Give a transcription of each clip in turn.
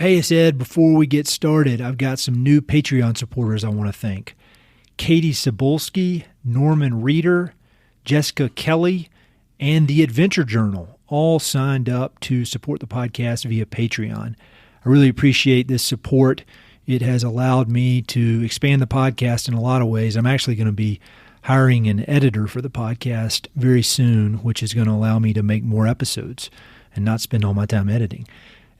Hey, it's Ed. Before we get started, I've got some new Patreon supporters I want to thank. Katie Cebulski, Norman Reeder, Jessica Kelly, and The Adventure Journal all signed up to support the podcast via Patreon. I really appreciate this support. It has allowed me to expand the podcast in a lot of ways. I'm actually going to be hiring an editor for the podcast very soon, which is going to allow me to make more episodes and not spend all my time editing.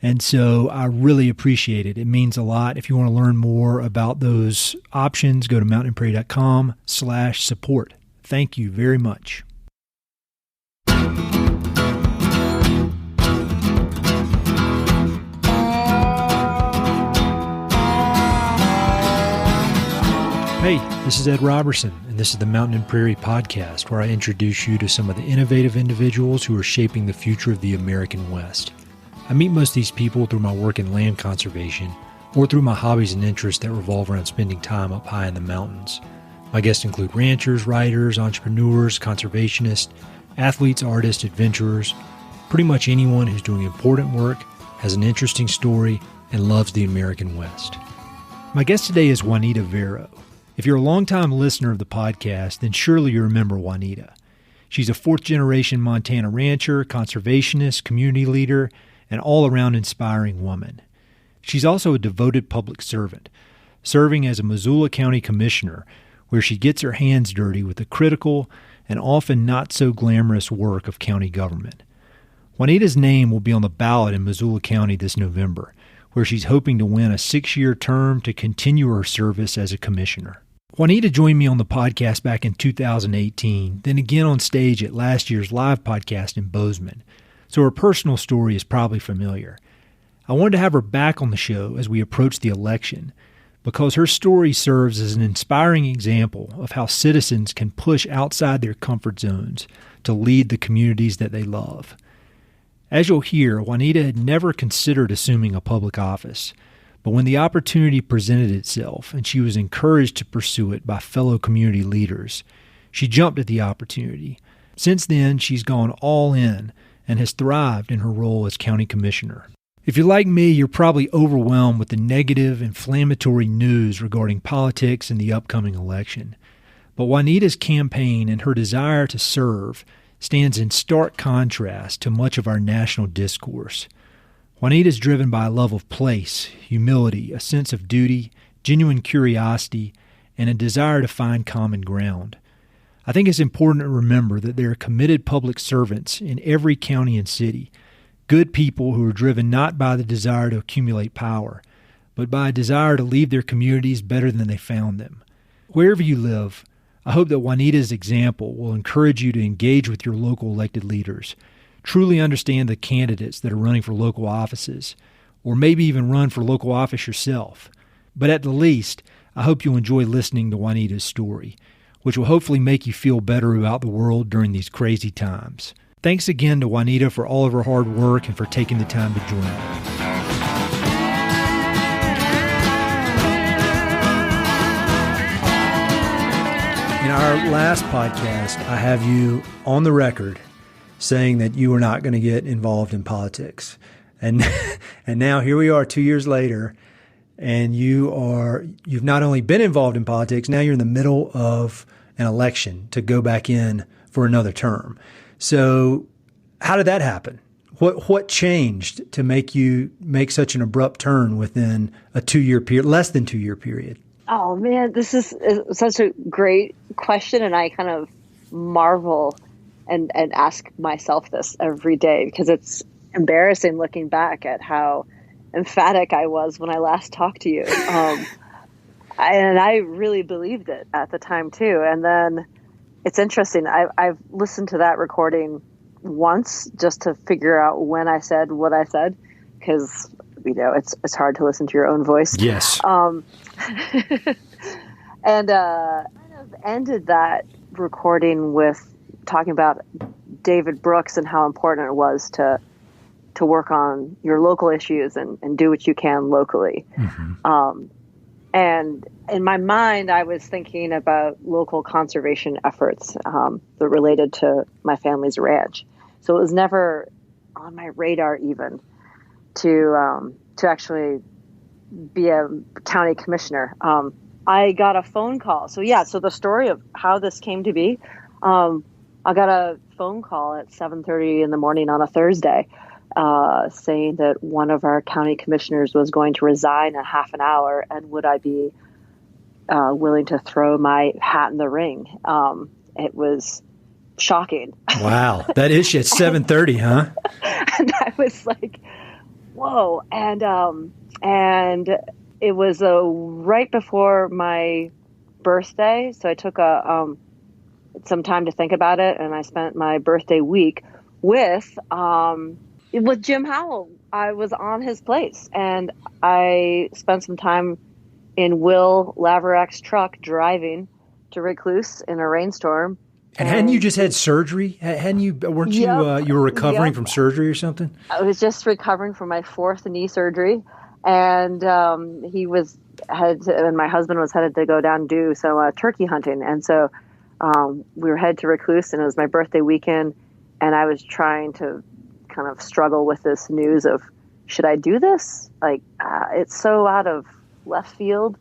And so I really appreciate it. It means a lot. If you want to learn more about those options, go to mountainandprairie.com/support. Thank you very much. Hey, this is Ed Robertson, and this is the Mountain and Prairie Podcast, where I introduce you to some of the innovative individuals who are shaping the future of the American West. I meet most of these people through my work in land conservation or through my hobbies and interests that revolve around spending time up high in the mountains. My guests include ranchers, writers, entrepreneurs, conservationists, athletes, artists, adventurers, pretty much anyone who's doing important work, has an interesting story, and loves the American West. My guest today is Juanita Vero. If you're a longtime listener of the podcast, then surely you remember Juanita. She's a fourth-generation Montana rancher, conservationist, community leader, and all-around inspiring woman. She's also a devoted public servant, serving as a Missoula County Commissioner, where she gets her hands dirty with the critical and often not-so-glamorous work of county government. Juanita's name will be on the ballot in Missoula County this November, where she's hoping to win a 6-year term to continue her service as a commissioner. Juanita joined me on the podcast back in 2018, then again on stage at last year's live podcast in Bozeman, so her personal story is probably familiar. I wanted to have her back on the show as we approach the election, because her story serves as an inspiring example of how citizens can push outside their comfort zones to lead the communities that they love. As you'll hear, Juanita had never considered assuming a public office, but when the opportunity presented itself and she was encouraged to pursue it by fellow community leaders, she jumped at the opportunity. Since then, she's gone all in and has thrived in her role as county commissioner. If you're like me, you're probably overwhelmed with the negative, inflammatory news regarding politics and the upcoming election. But Juanita's campaign and her desire to serve stands in stark contrast to much of our national discourse. Juanita is driven by a love of place, humility, a sense of duty, genuine curiosity, and a desire to find common ground. I think it's important to remember that there are committed public servants in every county and city, good people who are driven not by the desire to accumulate power, but by a desire to leave their communities better than they found them. Wherever you live, I hope that Juanita's example will encourage you to engage with your local elected leaders, truly understand the candidates that are running for local offices, or maybe even run for local office yourself. But at the least, I hope you'll enjoy listening to Juanita's story, which will hopefully make you feel better about the world during these crazy times. Thanks again to Juanita for all of her hard work and for taking the time to join me. In our last podcast, I have you on the record saying that you were not going to get involved in politics. And now here we are 2 years later, and you've not only been involved in politics, now you're in the middle of an election to go back in for another term. So how did that happen? What changed to make you make such an abrupt turn within a 2-year period, less than 2-year period? Oh man, this is such a great question, and I kind of marvel and ask myself this every day because it's embarrassing looking back at how emphatic I was when I last talked to you. And I really believed it at the time too. And then it's interesting. I've listened to that recording once just to figure out when I said what I said, because it's hard to listen to your own voice. Yes. And kind of ended that recording with talking about David Brooks and how important it was to work on your local issues and do what you can locally. Mm-hmm. And in my mind, I was thinking about local conservation efforts that related to my family's ranch. So it was never on my radar even to to actually be a county commissioner. I got a phone call. So the story of how this came to be, I got a phone call at 7:30 in the morning on a Thursday, saying that one of our county commissioners was going to resign in half an hour, and would I be willing to throw my hat in the ring? It was shocking. Wow, that is at 7:30, huh? And I was like, whoa. And it was right before my birthday. So I took some time to think about it. And I spent my birthday week with Jim Howell. I was on his place, and I spent some time in Will Laverak's truck driving to Recluse in a rainstorm. And hadn't you just had surgery? Weren't you were recovering from surgery or something? I was just recovering from my 4th knee surgery, and and my husband was headed to go down and do some turkey hunting, and so we were headed to Recluse, and it was my birthday weekend, and I was trying to kind of struggle with this news of, should I do this? Like, it's so out of left field.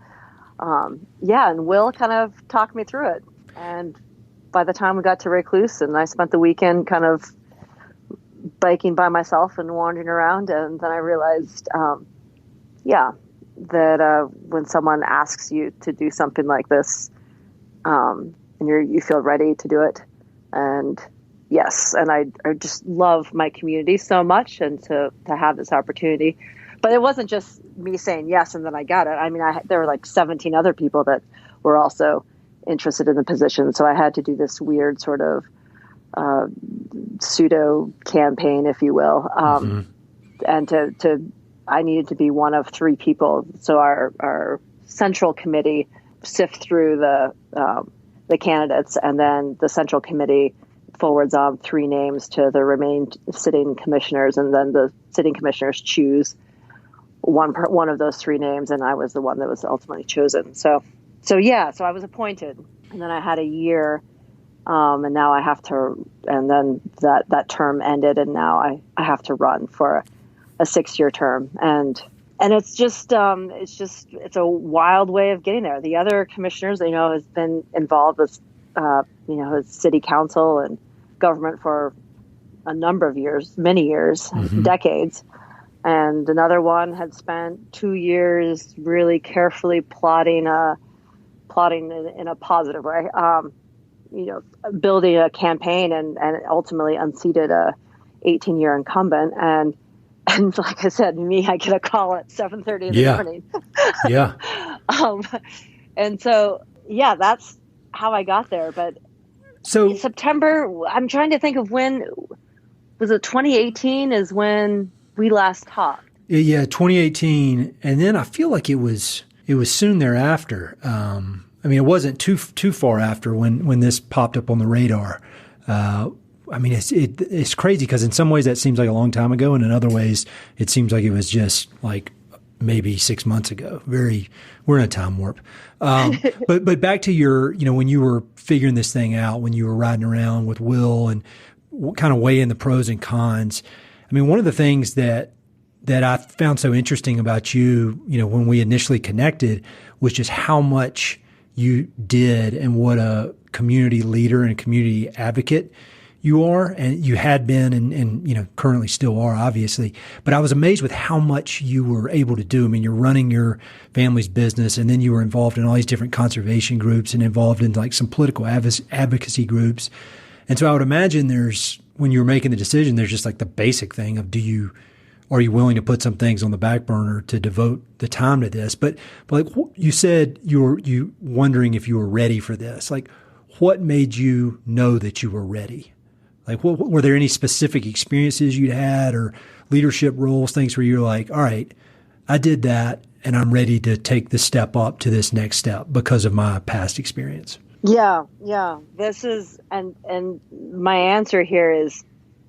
And Will kind of talked me through it, and by the time we got to Recluse, and I spent the weekend kind of biking by myself and wandering around, and then I realized, that when someone asks you to do something like this, and you feel ready to do it, and yes, and I just love my community so much, and to have this opportunity. But it wasn't just me saying yes and then I got it. I mean, there were like 17 other people that were also interested in the position. So I had to do this weird sort of pseudo campaign, if you will. And I needed to be one of 3 people. So our central committee sift through the candidates, and then the central committee forwards on 3 names to the remaining sitting commissioners, and then the sitting commissioners choose one of those 3 names, and I was the one that was ultimately chosen. So I was appointed, and then I had a year, and now I have to, and then that term ended, and now I have to run for a 6-year term, and it's just it's a wild way of getting there. The other commissioners, has been involved with, his city council and government for a number of years, many years, decades. And another one had spent 2 years really carefully plotting in a positive way, building a campaign, and ultimately unseated a 18-year incumbent. And like I said, I get a call at 7:30 in the morning. Yeah. And so, that's how I got there. But so September, I'm trying to think of when, was it 2018 is when we last talked? Yeah, 2018. And then I feel like it was soon thereafter. It wasn't too far after when this popped up on the radar. It's crazy because in some ways that seems like a long time ago, and in other ways it seems like it was just like maybe 6 months ago. We're in a time warp. But back to your, when you were figuring this thing out, when you were riding around with Will and kind of weighing the pros and cons. One of the things that I found so interesting about you, when we initially connected, was just how much you did and what a community leader and community advocate you are, and you had been and currently still are, obviously. But I was amazed with how much you were able to do. You're running your family's business, and then you were involved in all these different conservation groups and involved in like some political advocacy groups. And so I would imagine when you were making the decision, there's just like the basic thing of are you willing to put some things on the back burner to devote the time to this? But like you said, you wondering if you were ready for this. Like, what made you know that you were ready? Like, were there any specific experiences you'd had or leadership roles, things where you're like, all right, I did that and I'm ready to take the step up to this next step because of my past experience? Yeah. This is, and my answer here is,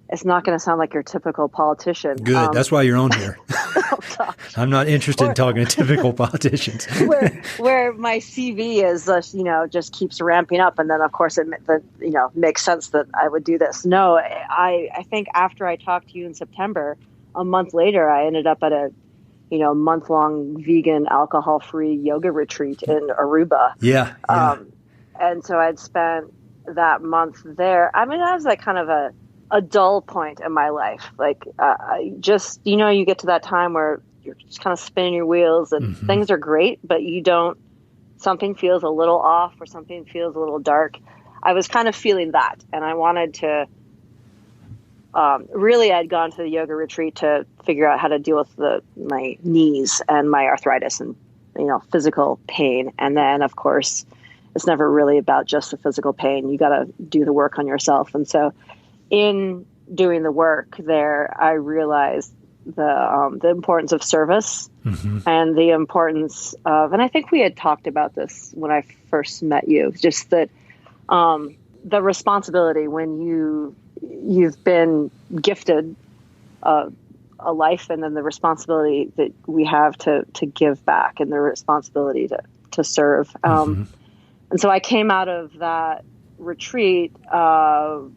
it's not going to sound like your typical politician. Good. That's why you're on here. Oh, I'm not interested in talking to typical politicians. where my CV is, just keeps ramping up. And then, of course, it makes sense that I would do this. No, I think after I talked to you in September, a month later, I ended up at a month-long vegan, alcohol-free yoga retreat in Aruba. Yeah. And so I'd spent that month there. I mean, that was like kind of a dull point in my life. Like, I just, you get to that time where you're just kind of spinning your wheels and things are great, but something feels a little off or something feels a little dark. I was kind of feeling that. And I wanted to, really, I'd gone to the yoga retreat to figure out how to deal with my knees and my arthritis and, physical pain. And then, of course, it's never really about just the physical pain. You got to do the work on yourself. And so in doing the work there, I realized the importance of service and the importance of, and I think we had talked about this when I first met you, just that the responsibility when you've been gifted a life, and then the responsibility that we have to give back, and the responsibility to serve. And so I came out of that retreat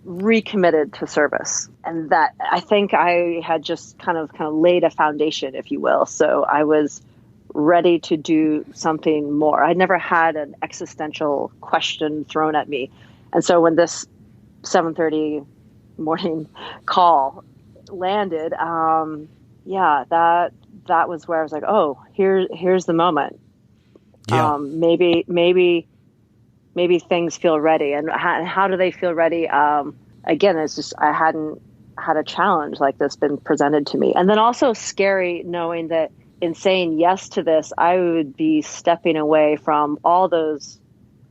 recommitted to service, and that I think I had just kind of laid a foundation, if you will. So I was ready to do something more. I'd never had an existential question thrown at me, and so when this 7:30 morning call landed, that was where I was like, oh, here's the moment. Yeah. Maybe things feel ready. And how do they feel ready? Again, it's just, I hadn't had a challenge like this been presented to me. And then also scary knowing that in saying yes to this, I would be stepping away from all those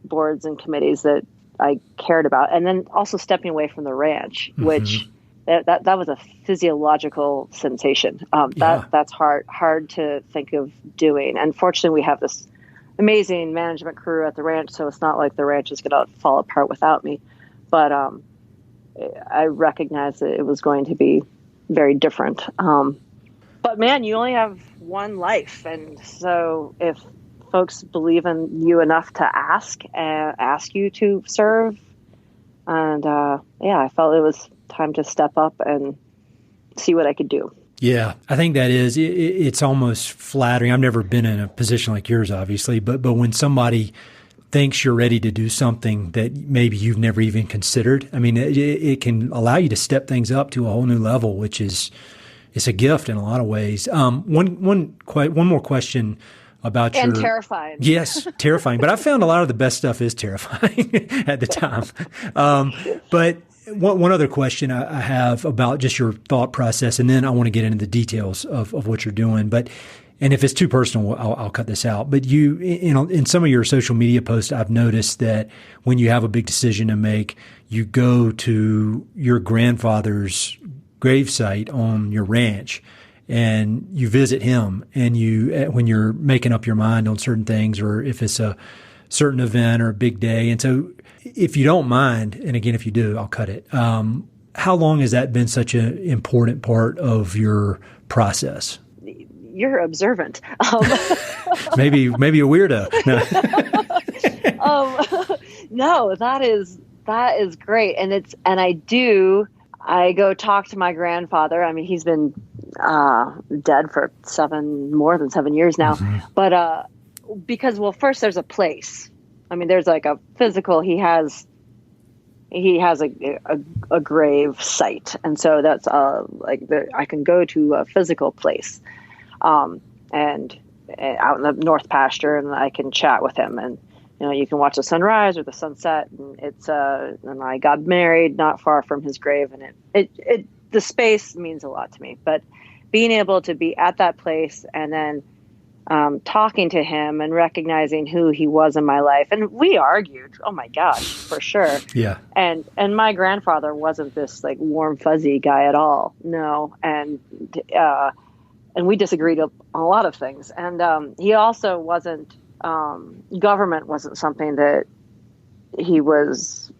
boards and committees that I cared about. And then also stepping away from the ranch, which that was a physiological sensation. That's hard to think of doing. And fortunately, we have this amazing management crew at the ranch, so it's not like the ranch is going to fall apart without me. But I recognized that it was going to be very different. But man, you only have one life, and so if folks believe in you enough to ask you to serve, and I felt it was time to step up and see what I could do. Yeah, I think that is, it's almost flattering. I've never been in a position like yours, obviously, but when somebody thinks you're ready to do something that maybe you've never even considered, I mean, it can allow you to step things up to a whole new level, which is, it's a gift in a lot of ways. One more question about and terrifying. Yes, terrifying. But I found a lot of the best stuff is terrifying at the time. But one other question I have about just your thought process, and then I want to get into the details of what you're doing. And if it's too personal, I'll cut this out. But you, in some of your social media posts, I've noticed that when you have a big decision to make, you go to your grandfather's gravesite on your ranch and you visit him, and when you're making up your mind on certain things, or if it's a certain event or a big day. And so if you don't mind, and again, if you do, I'll cut it. How long has that been such an important part of your process? You're observant. Maybe a weirdo. No. No, that is great. I go talk to my grandfather. I mean, he's been dead for more than 7 years now. But because, well, first there's a place. I mean, there's like a physical. He has a grave site, and so that's I can go to a physical place, and out in the North Pasture, and I can chat with him, and you can watch the sunrise or the sunset. And and I got married not far from his grave, and it the space means a lot to me. But being able to be at that place and then talking to him and recognizing who he was in my life, and we argued. Oh my gosh, for sure. Yeah. And my grandfather wasn't this like warm fuzzy guy at all. No, and we disagreed on a lot of things. And he also wasn't. Government wasn't something that he was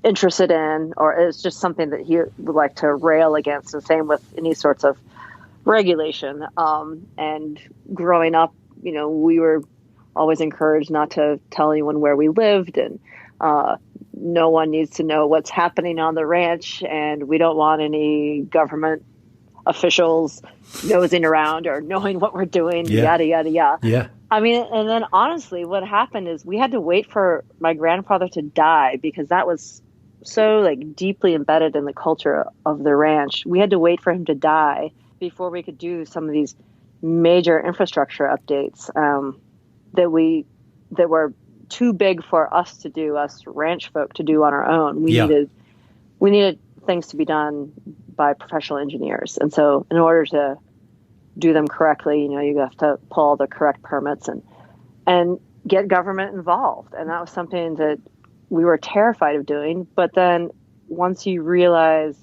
interested in, or it's just something that he would like to rail against. And same with any sorts of regulation. And growing up, we were always encouraged not to tell anyone where we lived, and no one needs to know what's happening on the ranch, and we don't want any government officials nosing around or knowing what we're doing, yada, yada, yada. Yeah. I mean, and then honestly, what happened is we had to wait for my grandfather to die because that was so like deeply embedded in the culture of the ranch. We had to wait for him to die before we could do some of these major infrastructure updates that were too big for us to do, us ranch folk to do on our own. We needed things to be done by professional engineers. And so in order to do them correctly, you have to pull the correct permits and get government involved. And that was something that we were terrified of doing. But then once you realize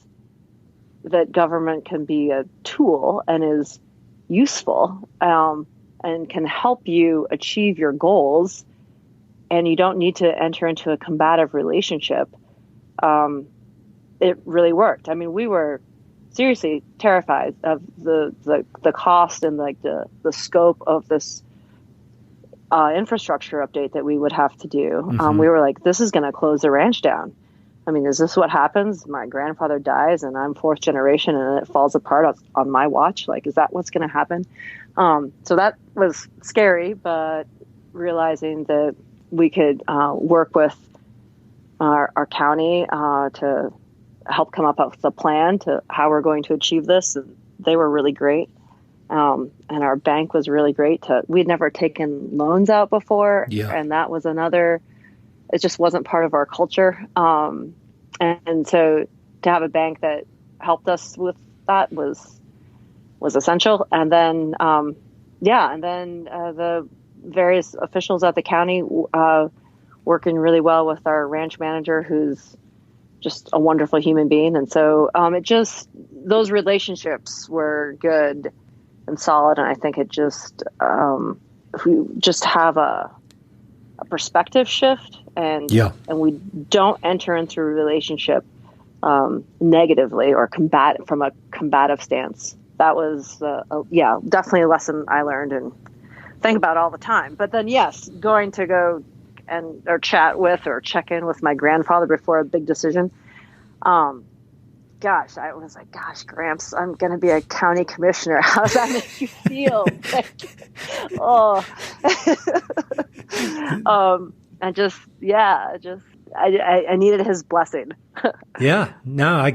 that government can be a tool and is useful, and can help you achieve your goals, and you don't need to enter into a combative relationship, it really worked. I mean, we were seriously terrified of the cost and like the scope of this infrastructure update that we would have to do. Mm-hmm. We were like, this is going to close the ranch down. I mean, is this what happens? My grandfather dies and I'm fourth generation and it falls apart on my watch. Like, is that what's going to happen? So that was scary, but realizing that we could work with our county to help come up with a plan to how we're going to achieve this. And they were really great. And our bank was really great. We'd never taken loans out before. Yeah. And that was it just wasn't part of our culture. And so to have a bank that helped us with that was essential. And then, the various officials at the county working really well with our ranch manager, who's just a wonderful human being. And so those relationships were good and solid. And I think it just, if we just have a perspective shift and we don't enter into a relationship negatively or from a combative stance. That was, definitely a lesson I learned and think about all the time. But then, yes, going to go or chat with or check in with my grandfather before a big decision. I was like, gosh, Gramps, I'm going to be a county commissioner. How does that make you feel? I needed his blessing. Yeah, no, I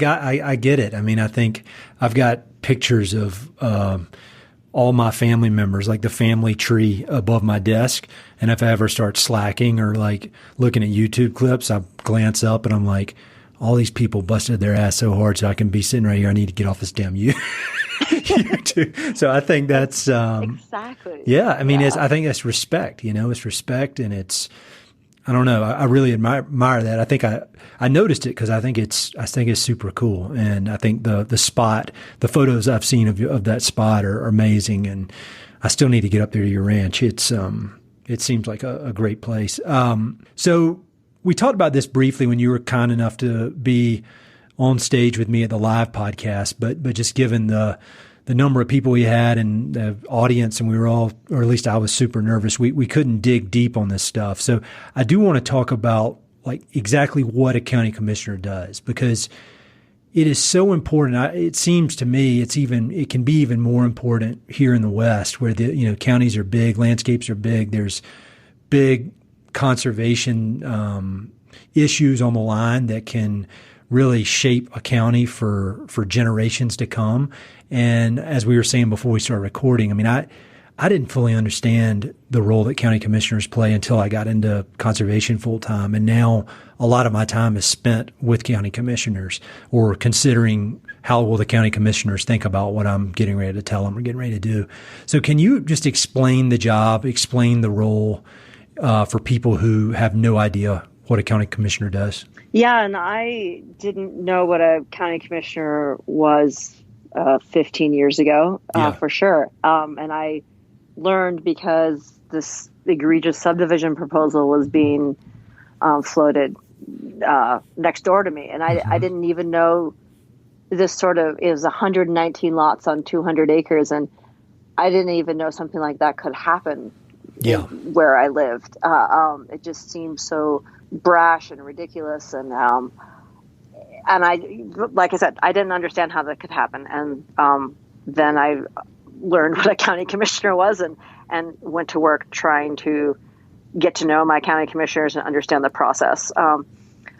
get it. I mean, I think I've got pictures of all my family members, like the family tree above my desk. And if I ever start slacking or like looking at YouTube clips, I glance up and I'm like, all these people busted their ass so hard so I can be sitting right here. I need to get off this damn YouTube. So I think that's exactly. Yeah, I mean, I think that's respect. It's respect, and it's. I don't know. I really admire that. I think I noticed it because I think it's super cool, and I think the spot, the photos I've seen of that spot are amazing, and I still need to get up there to your ranch. It seems like a great place. So we talked about this briefly when you were kind enough to be on stage with me at the live podcast, but just given the number of people we had and the audience, and we were all, or at least I was super nervous. We couldn't dig deep on this stuff. So I do want to talk about like exactly what a county commissioner does, because it is so important. It seems to me it can be even more important here in the West, where the counties are big, landscapes are big. There's big conservation issues on the line that can really shape a county for generations to come. And as we were saying before we started recording, I mean, I didn't fully understand the role that county commissioners play until I got into conservation full time. And now a lot of my time is spent with county commissioners, or considering how will the county commissioners think about what I'm getting ready to tell them or getting ready to do. So can you just explain the job, explain the role for people who have no idea what a county commissioner does? Yeah, and I didn't know what a county commissioner was 15 years ago, for sure. And I learned because this egregious subdivision proposal was being floated next door to me. And I didn't even know this it was 119 lots on 200 acres. And I didn't even know something like that could happen where I lived. It just seemed so brash and ridiculous. And I, like I said, I didn't understand how that could happen. And then I learned what a county commissioner was and went to work trying to get to know my county commissioners and understand the process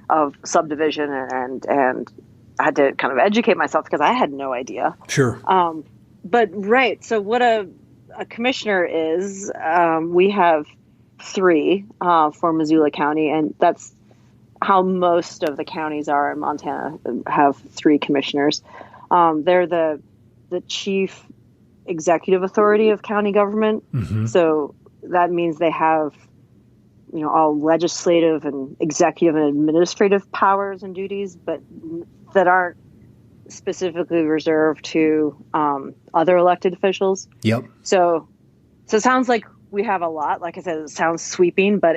of subdivision, and I had to kind of educate myself because I had no idea. Sure. But right. So what a commissioner is, we have 3 for Missoula County, and that's how most of the counties are in Montana, have 3 commissioners. They're the chief executive authority of county government. Mm-hmm. So that means they have, all legislative and executive and administrative powers and duties, but that aren't specifically reserved to other elected officials. Yep. So it sounds like we have a lot. Like I said, it sounds sweeping, but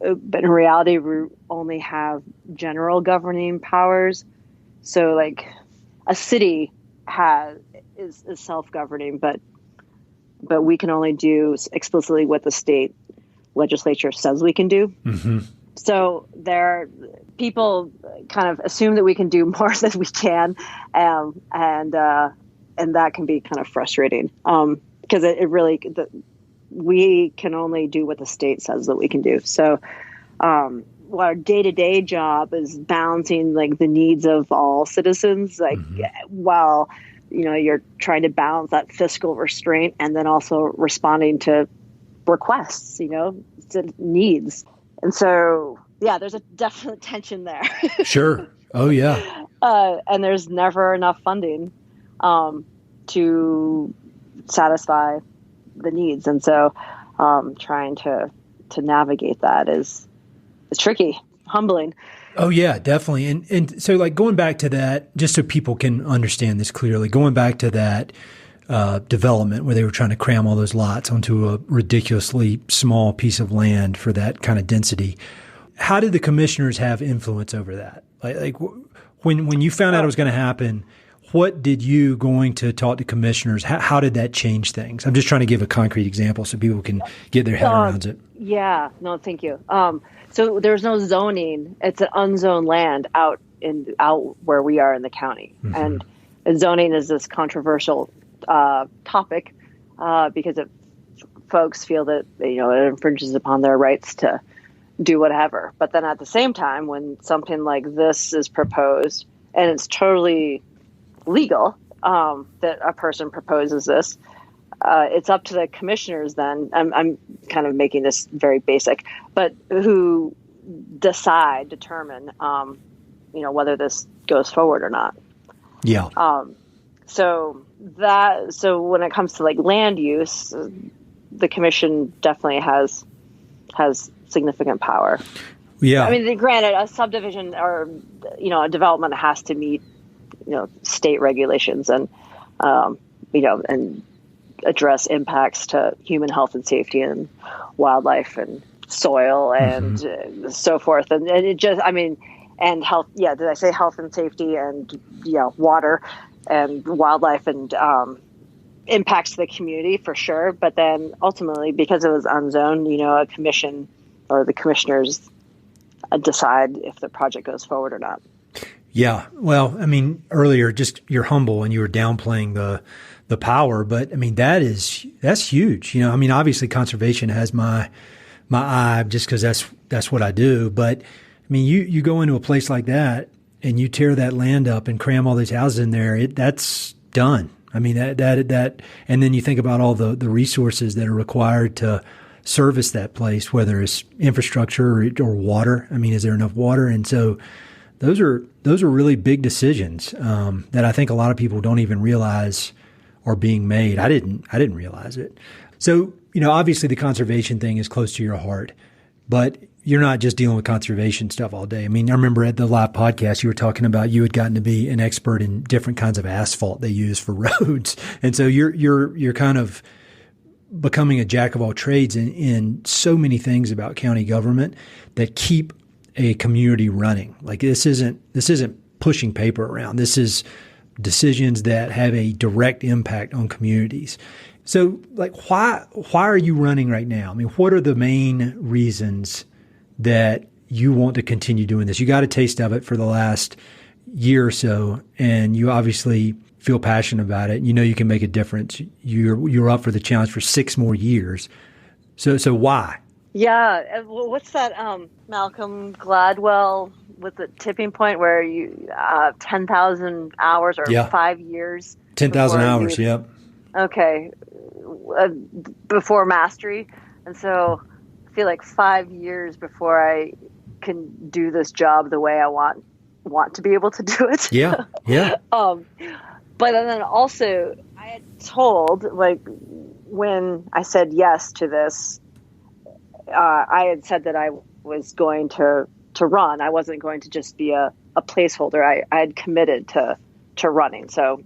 but in reality, we only have general governing powers. So like a city is self-governing, but we can only do explicitly what the state legislature says we can do. Mm-hmm. So people kind of assume that we can do more than we can, and that can be kind of frustrating because we can only do what the state says that we can do. So our day-to-day job is balancing like the needs of all citizens, like while you're trying to balance that fiscal restraint and then also responding to requests, to needs. And so, yeah, there's a definite tension there. Sure. Oh, yeah. And there's never enough funding to satisfy the needs. And so trying to navigate that is tricky, humbling. Oh, yeah, definitely. And so like going back to that, just so people can understand this clearly, going back to that development where they were trying to cram all those lots onto a ridiculously small piece of land for that kind of density. How did the commissioners have influence over that? Like when you found out it was going to happen, what did you going to talk to commissioners? How did that change things? I'm just trying to give a concrete example so people can get their head around it. Yeah, no, thank you. So there's no zoning. It's an unzoned land out where we are in the county. Mm-hmm. And zoning is this controversial topic because folks feel that it infringes upon their rights to do whatever. But then at the same time, when something like this is proposed and it's totally legal that a person proposes this, it's up to the commissioners then. I'm kind of making this very basic, but who determine whether this goes forward or not. Yeah. So when it comes to like land use, the commission definitely has significant power. Yeah. I mean, granted, a subdivision or a development has to meet state regulations and and address impacts to human health and safety and wildlife and soil and so forth. And it just, and health. Yeah. Did I say health and safety and water and wildlife and impacts to the community for sure. But then ultimately, because it was unzoned, a commission or the commissioners decide if the project goes forward or not. Yeah. Well, earlier just you're humble and you were downplaying the power, but that's huge. Obviously conservation has my eye just because that's what I do. But you go into a place like that and you tear that land up and cram all these houses in there, that's done. That, and then you think about all the resources that are required to service that place, whether it's infrastructure or water. Is there enough water? And so those are really big decisions that I think a lot of people don't even realize are being made. I didn't realize it. So, obviously the conservation thing is close to your heart, but you're not just dealing with conservation stuff all day. I remember at the live podcast, you were talking about you had gotten to be an expert in different kinds of asphalt they use for roads. And so you're kind of becoming a jack of all trades in so many things about county government that keep a community running. Like this isn't pushing paper around. This is decisions that have a direct impact on communities. So like why are you running right now? What are the main reasons that you want to continue doing this? You got a taste of it for the last year or so, and you obviously feel passionate about it. You know you can make a difference. You're up for the challenge for 6 more years. So why? Yeah. What's that Malcolm Gladwell with the tipping point where you 10,000 hours or 5 years? 10,000 hours, yep. Okay. Before mastery. And so I feel like 5 years before I can do this job the way I want to be able to do it. Yeah. But then also I had told, like, when I said yes to this, I had said that I was going to run. I wasn't going to just be a placeholder. I had committed to running. So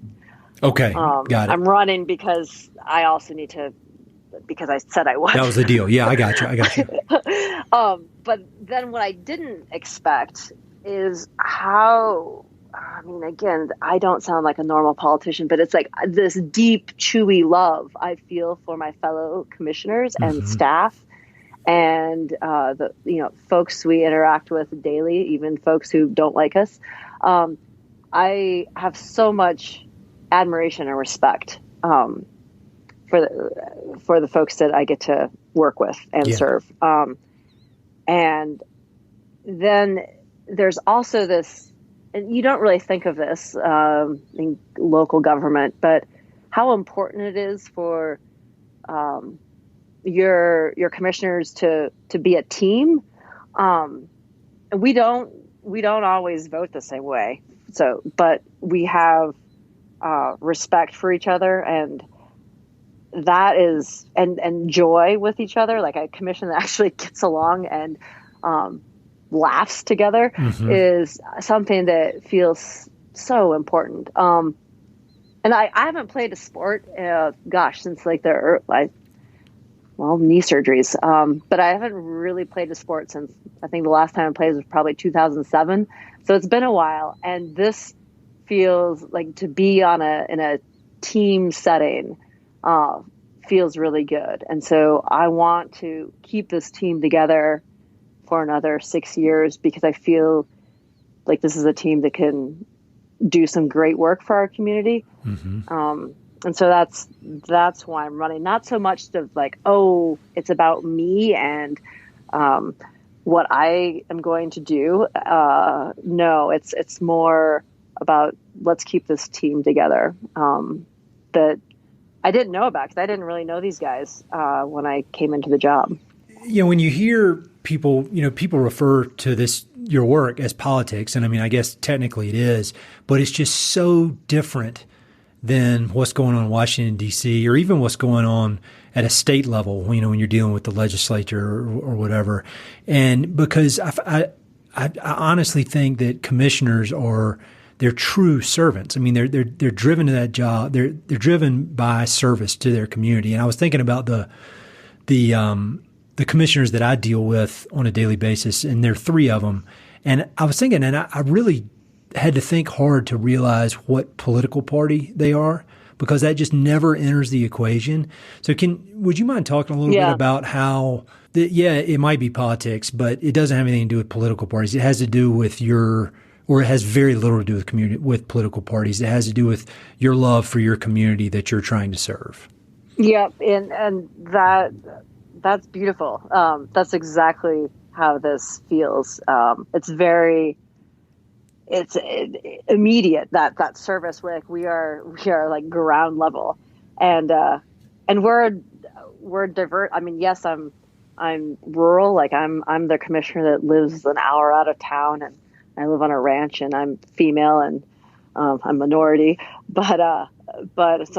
okay, got it. I'm running because I also need to, because I said I would. That was the deal. Yeah, I got you. But then what I didn't expect is how, I mean, again, I don't sound like a normal politician, but it's like this deep, chewy love I feel for my fellow commissioners and staff, and the folks we interact with daily, even folks who don't like us. I have so much admiration and respect for the folks that I get to work with and serve. And then there's also this, and you don't really think of this in local government, but how important it is for your commissioners to be a team. And we don't always vote the same way. So, but we have respect for each other, and that is, and joy with each other. Like a commission that actually gets along and laughs together is something that feels so important. And I haven't played a sport, since like knee surgeries. But I haven't really played a sport since, I think the last time I played was probably 2007. So it's been a while, and this feels like to be in a team setting feels really good. And so I want to keep this team together for another 6 years, because I feel like this is a team that can do some great work for our community. And so that's why I'm running. Not so much to like, oh, it's about me and what I am going to do. No, it's more about let's keep this team together that I didn't know about, because I didn't really know these guys when I came into the job. When you hear people, people refer to this, your work, as politics. And I mean, I guess technically it is, but it's just so different than what's going on in Washington, D.C., or even what's going on at a state level, when you're dealing with the legislature or whatever. And because I honestly think that commissioners they're true servants. I mean, they're driven to that job. They're driven by service to their community. And I was thinking about the commissioners that I deal with on a daily basis, and there are 3 of them. And I was thinking, and I really had to think hard to realize what political party they are, because that just never enters the equation. So would you mind talking a little bit about how, it might be politics, but it doesn't have anything to do with political parties. It has to do with or it has very little to do with political parties. It has to do with your love for your community that you're trying to serve. Yep. And that's beautiful. That's exactly how this feels. It's immediate, that service where we are like ground level, and we're diverse. I mean, yes, I'm rural. Like I'm the commissioner that lives an hour out of town, and I live on a ranch, and I'm female, and I'm minority, but so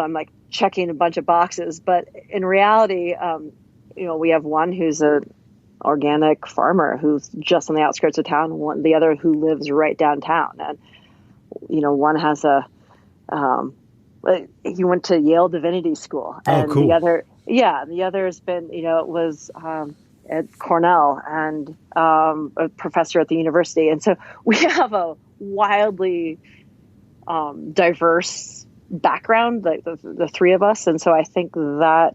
I'm like checking a bunch of boxes. But in reality, we have one who's a organic farmer who's just on the outskirts of town, the other who lives right downtown. And, one has he went to Yale Divinity School. And cool. the other has been, was at Cornell and a professor at the university. And so we have a wildly diverse background, the 3 of us. And so I think that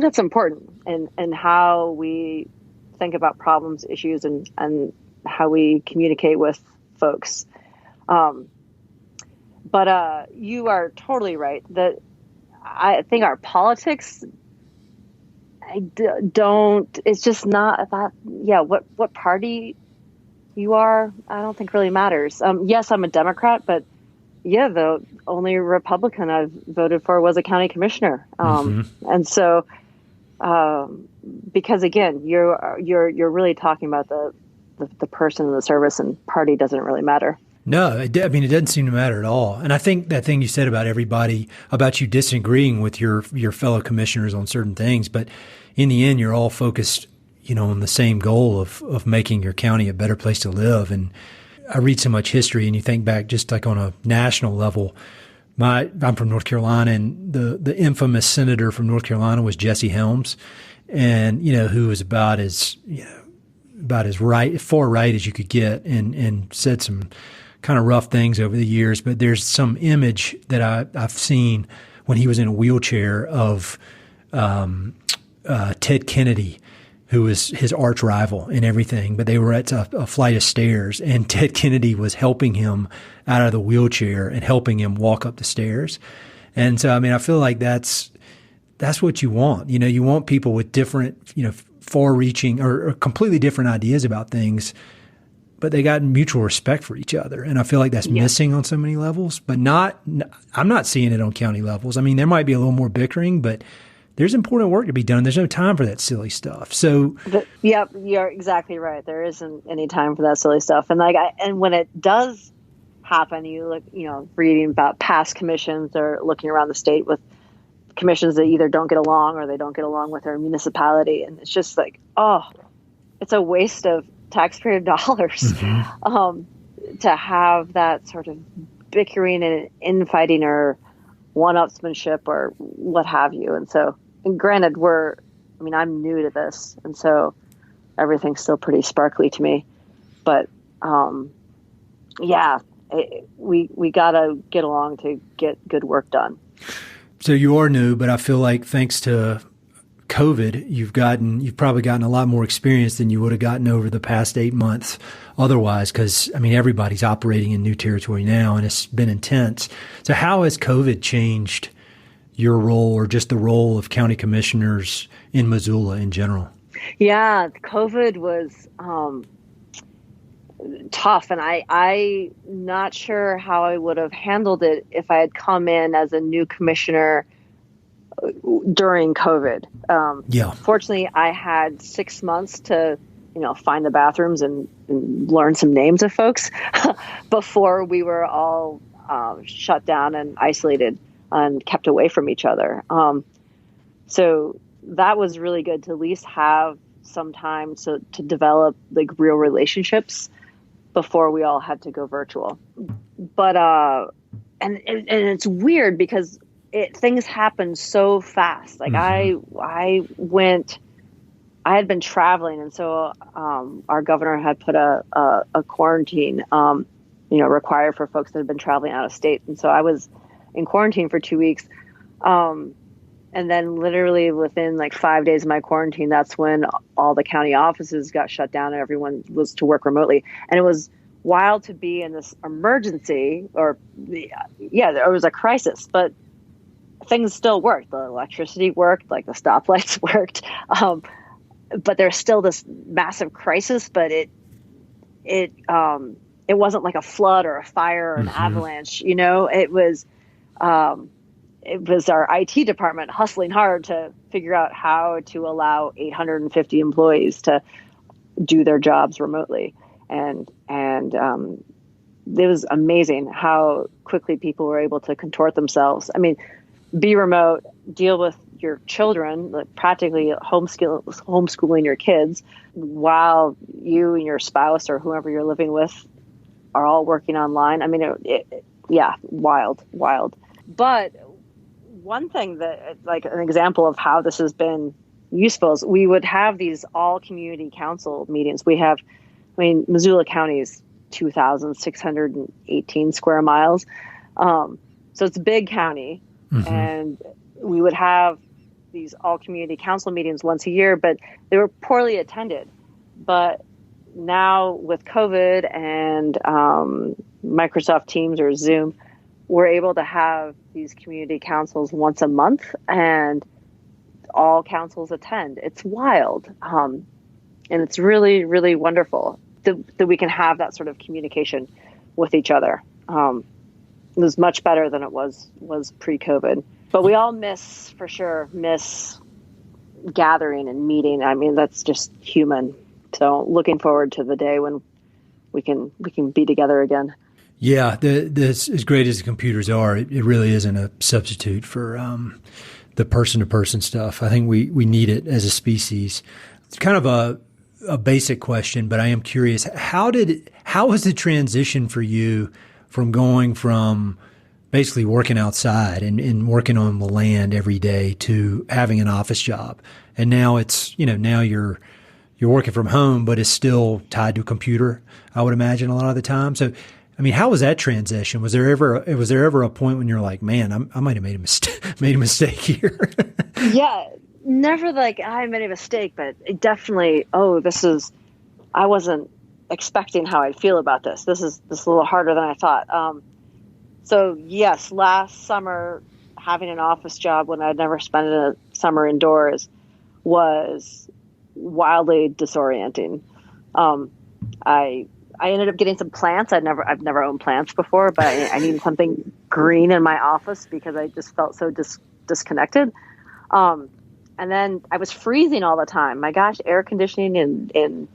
that's important in how we think about problems, issues, and how we communicate with folks. But you are totally right that I think our politics, don't, it's just not that, yeah, what party you are, I don't think really matters. Yes, I'm a Democrat, but yeah, the only Republican I've voted for was a county commissioner. And so, because again, you're really talking about the person in the service, and party doesn't really matter. No, it doesn't seem to matter at all. And I think that thing you said about about you disagreeing with your fellow commissioners on certain things, but in the end, you're all focused, on the same goal of making your county a better place to live. And I read so much history, and you think back just like on a national level. I'm from North Carolina, and the infamous senator from North Carolina was Jesse Helms, and who was about as far right as you could get, and said some kind of rough things over the years. But there's some image that I've seen when he was in a wheelchair of Ted Kennedy, who was his arch rival and everything, but they were at a flight of stairs, and Ted Kennedy was helping him out of the wheelchair and helping him walk up the stairs. And so, I feel like that's what you want. You want people with different, far-reaching or completely different ideas about things, but they got mutual respect for each other. And I feel like that's missing on so many levels, but I'm not seeing it on county levels. There might be a little more bickering, but there's important work to be done. There's no time for that silly stuff. So, yep, you're exactly right. There isn't any time for that silly stuff. And and when it does happen, you look, reading about past commissions or looking around the state with commissions that either don't get along or they don't get along with their municipality, and it's just like, it's a waste of taxpayer dollars to have that sort of bickering and infighting or one-upsmanship or what have you. And so. And granted, I'm new to this, and so everything's still pretty sparkly to me. But we gotta get along to get good work done. So you are new, but I feel like thanks to COVID, you've probably gotten a lot more experience than you would have gotten over the past 8 months otherwise, because everybody's operating in new territory now, and it's been intense. So how has COVID changed your role, or just the role of county commissioners in Missoula in general? Yeah, COVID was tough, and I'm not sure how I would have handled it if I had come in as a new commissioner during COVID. Fortunately, I had 6 months to find the bathrooms and learn some names of folks before we were all shut down and isolated and kept away from each other. So that was really good to at least have some time to develop real relationships before we all had to go virtual. But and it's weird because things happen so fast. I had been traveling, and so our governor had put a quarantine required for folks that had been traveling out of state, and so I was in quarantine for 2 weeks. And then literally within 5 days of my quarantine, that's when all the county offices got shut down and everyone was to work remotely. And it was wild to be in this emergency there was a crisis, but things still worked. The electricity worked, the stoplights worked. But there's still this massive crisis, but it wasn't like a flood or a fire or an avalanche, it was our IT department hustling hard to figure out how to allow 850 employees to do their jobs remotely. And it was amazing how quickly people were able to contort themselves. Be remote, deal with your children, practically homeschooling your kids while you and your spouse or whoever you're living with are all working online. Wild. But one thing that, an example of how this has been useful is we would have these all community council meetings. Missoula County is 2,618 square miles. So it's a big county, and we would have these all community council meetings once a year, but they were poorly attended. But now with COVID and Microsoft Teams or Zoom, we're able to have these community councils once a month, and all councils attend. It's wild. And it's really, really wonderful that we can have that sort of communication with each other. It was much better than it was pre-COVID. But we all miss gathering and meeting. I mean, that's just human. So looking forward to the day when we can be together again. Yeah, as great as the computers are, it really isn't a substitute for the person-to-person stuff. I think we need it as a species. It's kind of a basic question, but I am curious, how was the transition for you from going from basically working outside and working on the land every day to having an office job? And now now you're working from home, but it's still tied to a computer, I would imagine, a lot of the time. So, I mean, how was that transition? Was there ever a point when you're like, man, I might have made a mistake here? Yeah, never like I made a mistake, but it definitely, I wasn't expecting how I'd feel about this. This is a little harder than I thought. So yes, last summer, having an office job when I'd never spent a summer indoors was wildly disorienting. I ended up getting some plants. I've never owned plants before, but I needed something green in my office because I just felt so disconnected. And then I was freezing all the time. My gosh, air conditioning in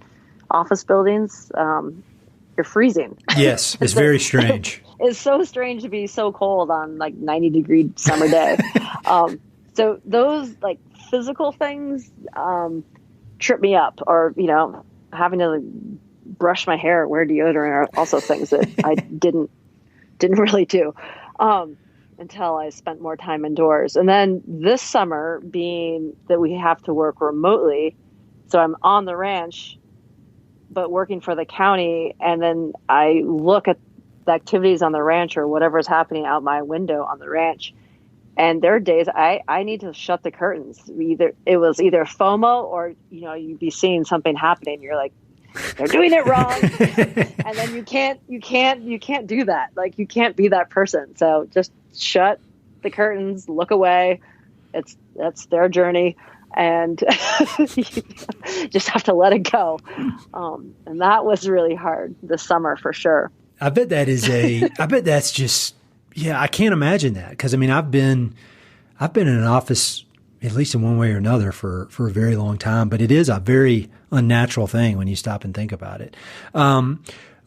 office buildings, you're freezing. Yes, it's very strange. It's so strange to be so cold on like 90-degree summer day. So those like physical things trip me up, or having to brush my hair, wear deodorant are also things that I didn't really do until I spent more time indoors. And then this summer, being that we have to work remotely, so I'm on the ranch but working for the county, and then I look at the activities on the ranch or whatever's happening out my window on the ranch, and there are days I need to shut the curtains. It was either FOMO or you'd be seeing something happening, you're like, they're doing it wrong. And then you can't do that. Like, you can't be that person. So just shut the curtains, look away. That's their journey. And you just have to let it go. And that was really hard this summer for sure. I bet that's just, yeah, I can't imagine that. Cause I mean, I've been in an office, at least in one way or another, for a very long time, but it is a very unnatural thing when you stop and think about it. Kind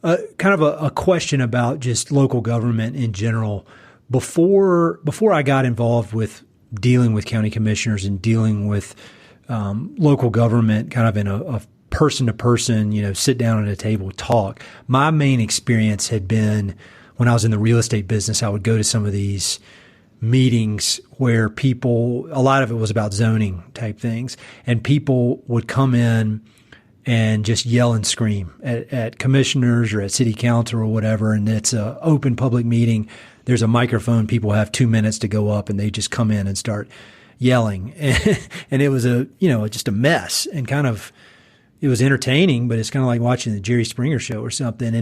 of a question about just local government in general. Before I got involved with dealing with county commissioners and dealing with local government kind of in a person-to-person, sit down at a table, talk, my main experience had been when I was in the real estate business. I would go to some of these meetings where a lot of it was about zoning type things, and people would come in and just yell and scream at commissioners or at city council or whatever. And it's an open public meeting. There's a microphone. People have 2 minutes to go up, and they just come in and start yelling. And it was just a mess, and kind of, it was entertaining, but it's kind of like watching the Jerry Springer show or something.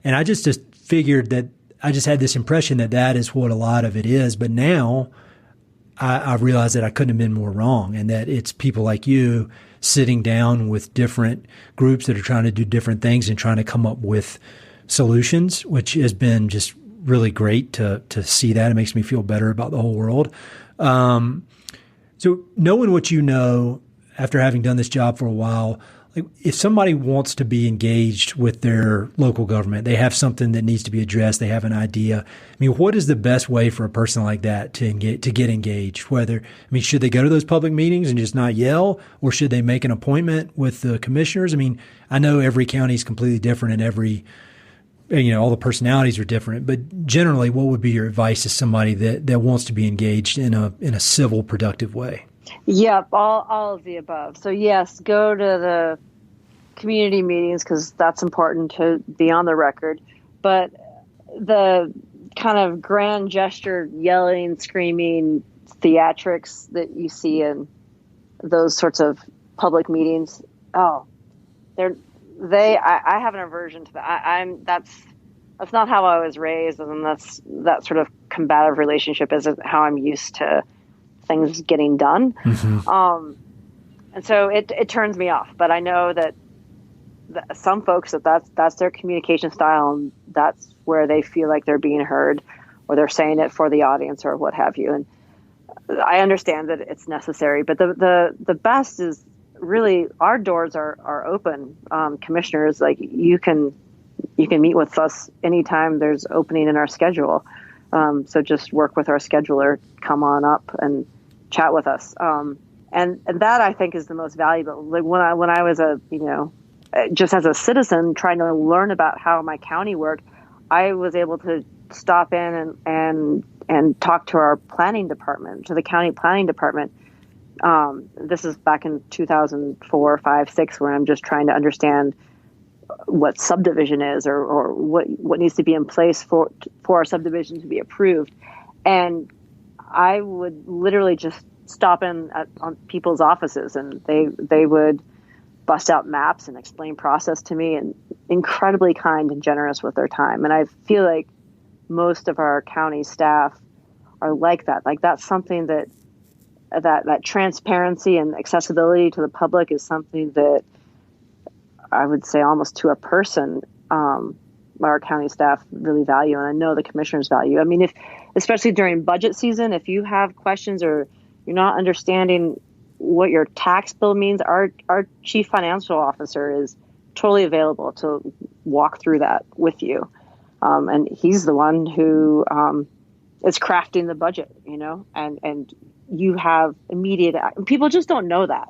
And I just figured that I just had this impression that is what a lot of it is. But now I realized that I couldn't have been more wrong, and that it's people like you sitting down with different groups that are trying to do different things and trying to come up with solutions, which has been just really great to see that. It makes me feel better about the whole world. So knowing what you know after having done this job for a while, like if somebody wants to be engaged with their local government, they have something that needs to be addressed, they have an idea. I mean, what is the best way for a person like that to get engaged? Should they go to those public meetings and just not yell, or should they make an appointment with the commissioners? I mean, I know every county is completely different, and all the personalities are different, but generally, what would be your advice to somebody that wants to be engaged in a civil, productive way? Yep, all of the above. So yes, go to the community meetings because that's important to be on the record. But the kind of grand gesture, yelling, screaming theatrics that you see in those sorts of public meetings, I have an aversion to that. That's not how I was raised, and that sort of combative relationship isn't how I'm used to things getting done. And so it turns me off. But I know that some folks that's their communication style, and that's where they feel like they're being heard, or they're saying it for the audience or what have you. And I understand that it's necessary, but the best is really our doors are open. Commissioners, like you can meet with us anytime there's opening in our schedule. So just work with our scheduler, come on up and chat with us. And that I think is the most valuable. Like when I was just as a citizen trying to learn about how my county worked, I was able to stop in and talk to our planning department, to the county planning department. This is back in 2004, 5, 6, where I'm just trying to understand what subdivision is or what needs to be in place for our subdivision to be approved. And I would literally just stop in on people's offices, and they would bust out maps and explain process to me, and incredibly kind and generous with their time. And I feel like most of our county staff are like that. Like that's something that transparency and accessibility to the public is something that I would say almost to a person, our county staff really value. And I know the commissioners value. I mean, especially during budget season, if you have questions or you're not understanding what your tax bill means, our chief financial officer is totally available to walk through that with you. And he's the one who is crafting the budget, and you have immediate, people just don't know that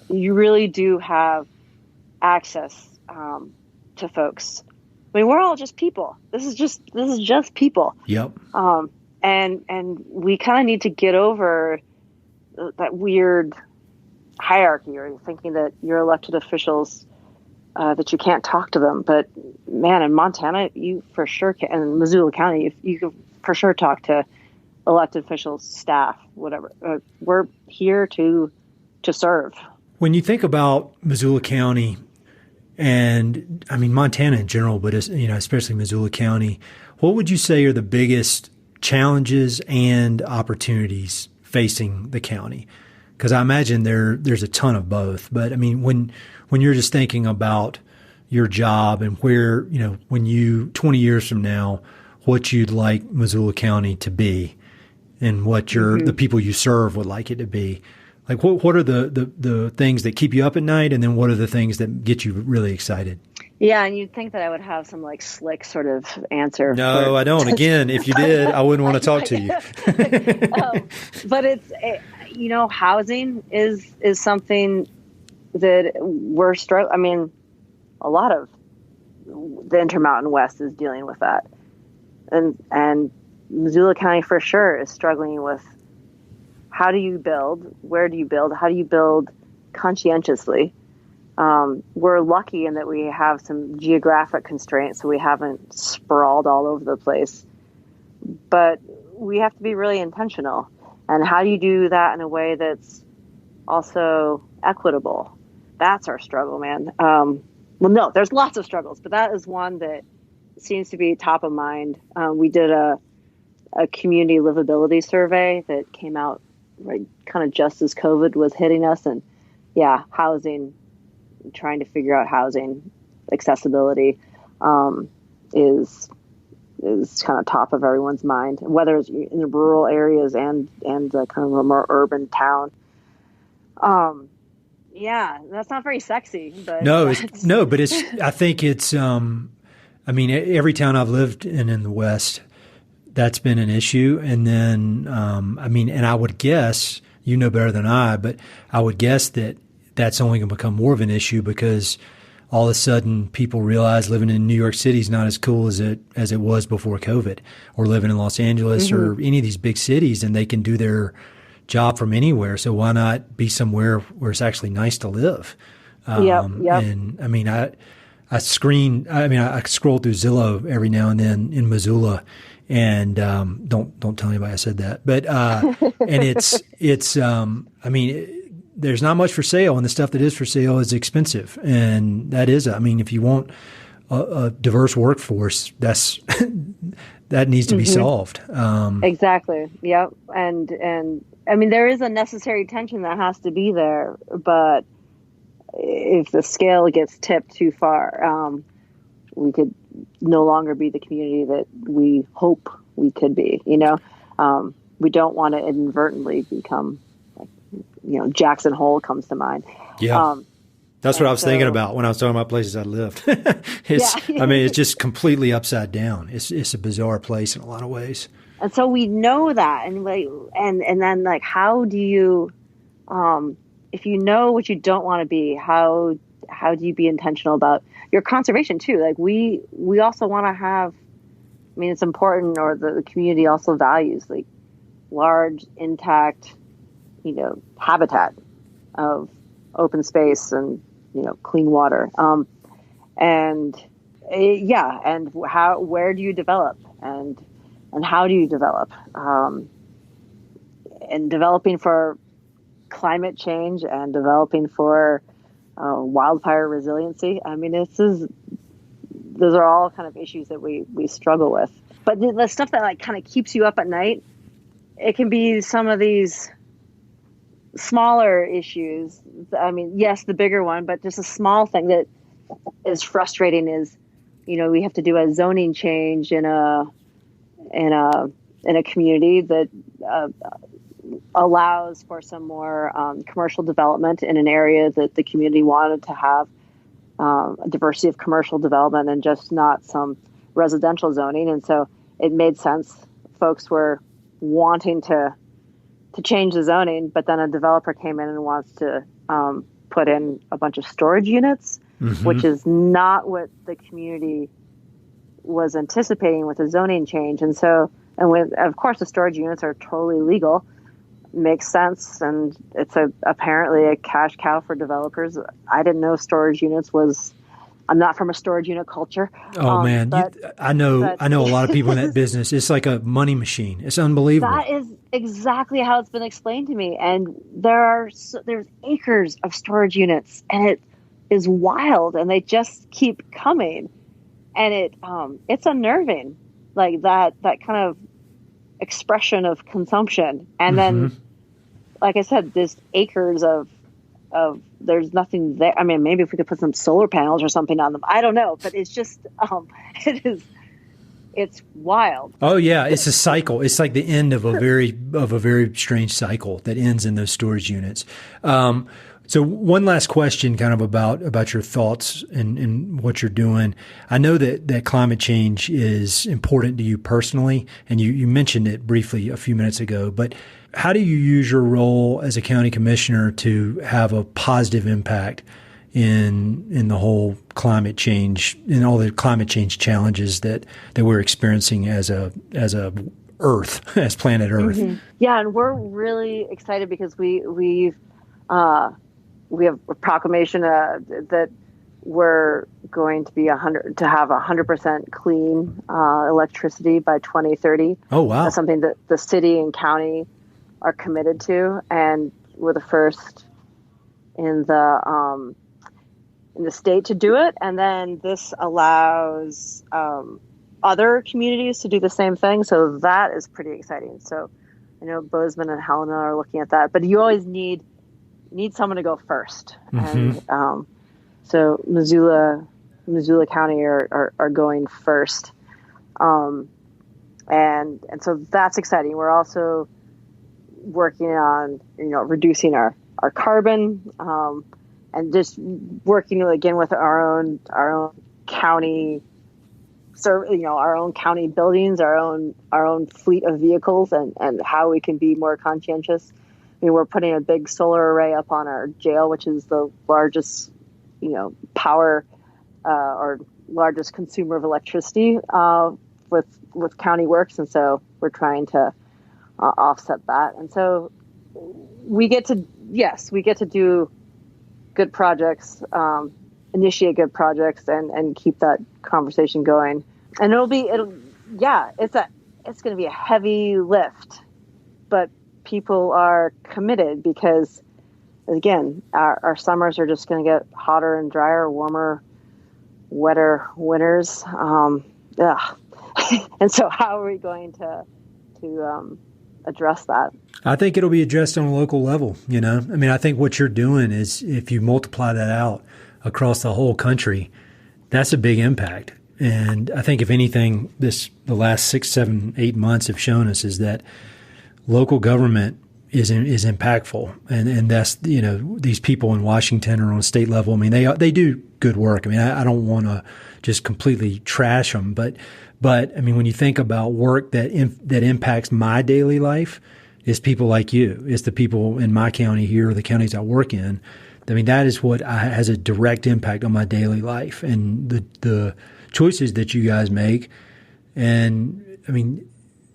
you really do have access to folks. I mean, we're all just people. This is just people. Yep. And we kind of need to get over that weird hierarchy, or thinking that your elected officials, that you can't talk to them. But man, in Montana, you for sure can, and in Missoula County, you can for sure talk to elected officials, staff, whatever. We're here to serve. When you think about Missoula County, and I mean Montana in general, but especially Missoula County, what would you say are the biggest challenges and opportunities facing the county? Because I imagine there's a ton of both. But I mean, when you're just thinking about your job and where, when you 20 years from now, what you'd like Missoula County to be, and what the people you serve would like it to be. Like what are the things that keep you up at night, and then what are the things that get you really excited? Yeah, and you'd think that I would have some like slick sort of answer. No, I don't. Again, if you did, I wouldn't want to talk to you. But it's housing is something that we're struggling. I mean, a lot of the Intermountain West is dealing with that, and Missoula County for sure is struggling with how do you build, where do you build, how do you build conscientiously. We're lucky in that we have some geographic constraints, so we haven't sprawled all over the place. But we have to be really intentional. And how do you do that in a way that's also equitable? That's our struggle, man. Well, no, there's lots of struggles, but that is one that seems to be top of mind. We did a community livability survey that came out right kind of just as COVID was hitting us. And yeah, housing, trying to figure out housing accessibility is kind of top of everyone's mind, whether it's in the rural areas and kind of a more urban town. Yeah, that's not very sexy, but but it's, I think it's, I mean, every town I've lived in the West, that's been an issue. And then, I mean, and I would guess, you know better than I, but I would guess that that's only going to become more of an issue because all of a sudden people realize living in New York City is not as cool as it was before COVID, or living in Los Angeles or any of these big cities, and they can do their job from anywhere. So why not be somewhere where it's actually nice to live? Yep. And I mean, I scroll through Zillow every now and then in Missoula, and don't tell anybody I said that. But and it's I mean, there's not much for sale, and the stuff that is for sale is expensive, and that is, I mean, if you want a diverse workforce, that's that needs to be solved. Exactly. Yep. And I mean, there is a necessary tension that has to be there, but if the scale gets tipped too far, we could no longer be the community that we hope we could be. We don't want to inadvertently become Jackson Hole comes to mind. Yeah. That's what I was thinking about when I was talking about places I lived. I mean, it's just completely upside down. It's a bizarre place in a lot of ways. And so we know that, and then how do you, if you know what you don't want to be, how do you be intentional about your conservation too? Like we also want to have, I mean, it's important, or the community also values like large, intact, habitat of open space and clean water. And where do you develop, and how do you develop? And developing for climate change and developing for wildfire resiliency. I mean, those are all kind of issues that we struggle with. But the stuff that kind of keeps you up at night, it can be some of these smaller issues. I mean, yes, the bigger one, but just a small thing that is frustrating is, we have to do a zoning change in a community that allows for some more commercial development in an area that the community wanted to have a diversity of commercial development and just not some residential zoning. And so it made sense. Folks were wanting to change the zoning, but then a developer came in and wants to put in a bunch of storage units, which is not what the community was anticipating with the zoning change. And so, of course, the storage units are totally legal, makes sense, and it's apparently a cash cow for developers. I didn't know storage units I'm not from a storage unit culture. Oh man, I know a lot of people in that business. It's like a money machine. It's unbelievable. That is exactly how it's been explained to me. And there's acres of storage units, and it is wild, and they just keep coming, and it's unnerving, like that kind of expression of consumption. And then, like I said, there's acres of there's nothing there. I mean, maybe if we could put some solar panels or something on them, I don't know, but it's just it's wild. Oh yeah, it's a cycle. It's like the end of a very strange cycle that ends in those storage units. So one last question kind of about your thoughts and what you're doing. I know that climate change is important to you personally, and you mentioned it briefly a few minutes ago, but how do you use your role as a county commissioner to have a positive impact in the whole climate change, in all the climate change challenges that we're experiencing as a Earth, as planet Earth? Yeah, and we're really excited because we have a proclamation that we're going to be have 100% clean electricity by 2030. Oh wow! That's something that the city and county are committed to, and we're the first in the state to do it. And then this allows other communities to do the same thing. So that is pretty exciting. So I know Bozeman and Helena are looking at that, but you always need someone to go first. And so Missoula County are going first. And so that's exciting. We're also working on, reducing our carbon, and just working again with our own county, our own county buildings, our own fleet of vehicles, and how we can be more conscientious. I mean, we're putting a big solar array up on our jail, which is the largest, power or largest consumer of electricity with county works, and so we're trying to offset that. And so we get to do good projects, initiate good projects, and keep that conversation going. And it's going to be a heavy lift, but people are committed because, again, our summers are just going to get hotter and drier, warmer, wetter winters. And so how are we going to address that? I think it'll be addressed on a local level. I mean, I think what you're doing is, if you multiply that out across the whole country, that's a big impact. And I think if anything, the last 6, 7, 8 months have shown us is that local government is impactful. And that's, these people in Washington or on state level, I mean, they do good work. I mean, I don't want to just completely trash them, but I mean, when you think about work that impacts my daily life, it's people like you. It's the people in my county here, or the counties I work in. I mean, that is what has a direct impact on my daily life, and the choices that you guys make. And I mean,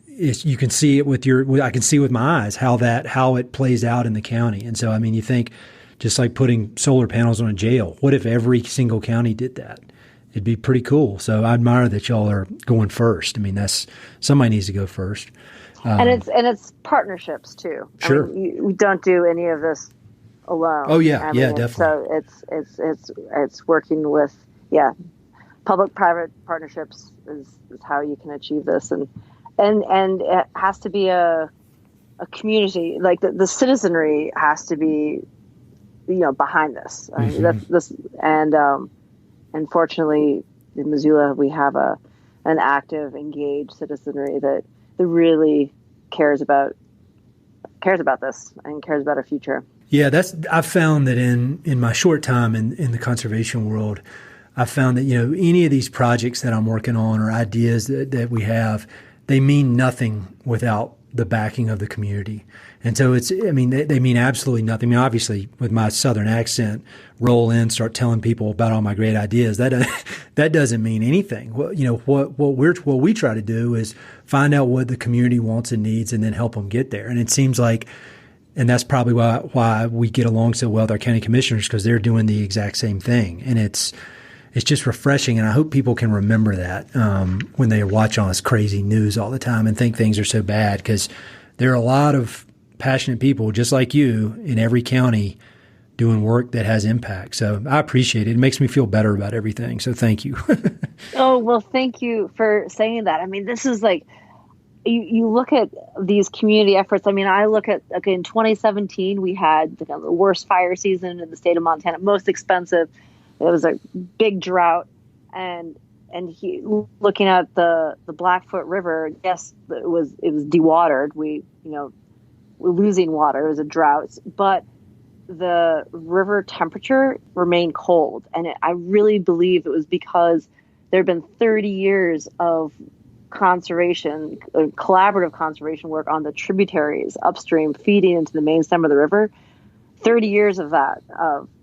you can see it I can see with my eyes how it plays out in the county. And so, I mean, you think just like putting solar panels on a jail. What if every single county did that? It'd be pretty cool. So I admire that y'all are going first. I mean, somebody needs to go first. And it's partnerships too. Sure. I mean, we don't do any of this alone. Oh yeah, I mean, definitely. So it's working with public-private partnerships is how you can achieve this, and it has to be a community. Like the citizenry has to be behind this. I mean, that's this and fortunately in Missoula we have an active, engaged citizenry that really cares about this and cares about our future. Yeah, I've found that in my short time in the conservation world, I've found that any of these projects that I'm working on or ideas that we have, they mean nothing without the backing of the community. And so they mean absolutely nothing. I mean, obviously, with my Southern accent, roll in, start telling people about all my great ideas. That doesn't mean anything. Well, what we try to do is find out what the community wants and needs, and then help them get there. And it seems like, and that's probably why we get along so well with our county commissioners, because they're doing the exact same thing. And it's just refreshing, and I hope people can remember that when they watch all this crazy news all the time and think things are so bad, because there are a lot of passionate people just like you in every county doing work that has impact. So I appreciate it. It makes me feel better about everything. So thank you. Oh, well, thank you for saying that. I mean, this is like, you look at these community efforts. I mean, I look at, in 2017, we had the worst fire season in the state of Montana, most expensive. It was a big drought, and looking at the Blackfoot River, yes, it was dewatered. We're losing water. It was a drought, but the river temperature remained cold, and I really believe it was because there have been 30 years of collaborative conservation work on the tributaries upstream feeding into the main stem of the river. 30 years of that,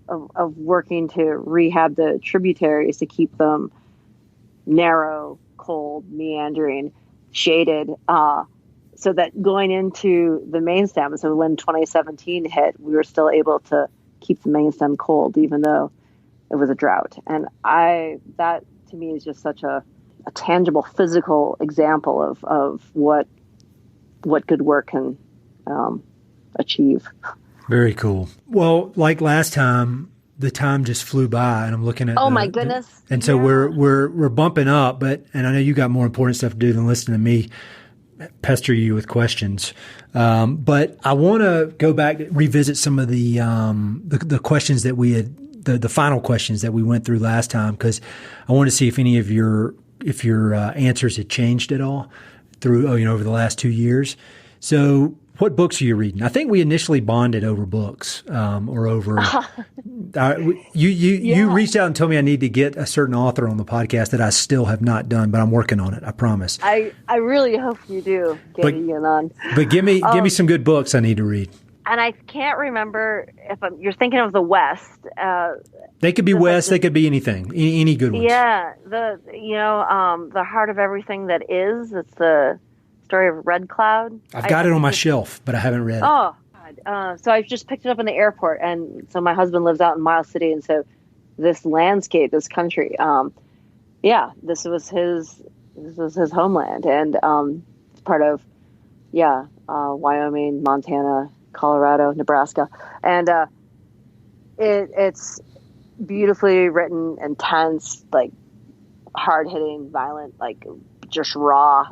of working to rehab the tributaries to keep them narrow, cold, meandering, shaded, so that going into the main stem. So when 2017 hit, we were still able to keep the main stem cold, even though it was a drought. And that to me is just such a tangible, physical example of what good work can achieve. Very cool. Well, like last time, the time just flew by, and I'm looking at. Oh my goodness! And so we're bumping up, and I know you got more important stuff to do than listen to me pester you with questions. But I want to go back, revisit some of the questions that we had, the final questions that we went through last time, because I want to see if any of your answers had changed at all through over the last 2 years. So, what books are you reading? I think we initially bonded over books, or over. You reached out and told me I need to get a certain author on the podcast that I still have not done, but I'm working on it. I promise. I really hope you do get Ian on. But give me some good books I need to read. And I can't remember if you're thinking of the West. They could be West. They could be anything. Any good ones. Yeah, the Heart of Everything That Is. It's the story of Red Cloud. I've got it on my shelf, but I haven't read it. Oh, God. So I just picked it up in the airport, and so my husband lives out in Miles City, and so this landscape, this country, this was his homeland, and it's part of Wyoming, Montana, Colorado, Nebraska, and it's beautifully written, intense, like hard-hitting, violent, like just raw,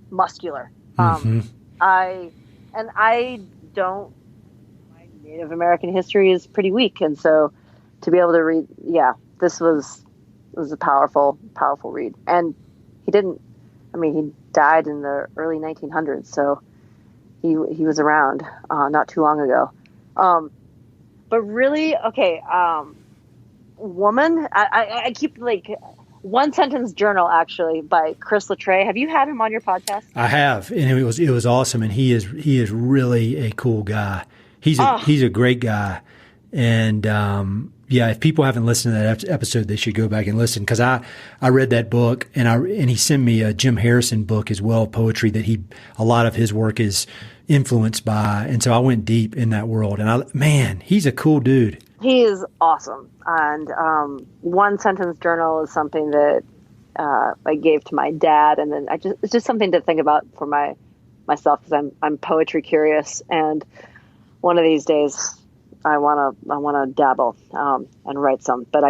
muscular. I don't. My Native American history is pretty weak, and so to be able to read, this was a powerful read. And he died in the early 1900s, so he was around not too long ago. But really, okay, woman, I keep like One Sentence Journal, actually, by Chris Latreille. Have you had him on your podcast? I have, and it was awesome. And he is really a cool guy. He's a great guy. And if people haven't listened to that episode, they should go back and listen, because I read that book, and he sent me a Jim Harrison book as well, poetry that a lot of his work is influenced by, and so I went deep in that world. And he's a cool dude. He is awesome. And One Sentence Journal is something that I gave to my dad, and then it's just something to think about for myself, because I'm poetry curious, and one of these days I want to dabble and write some. But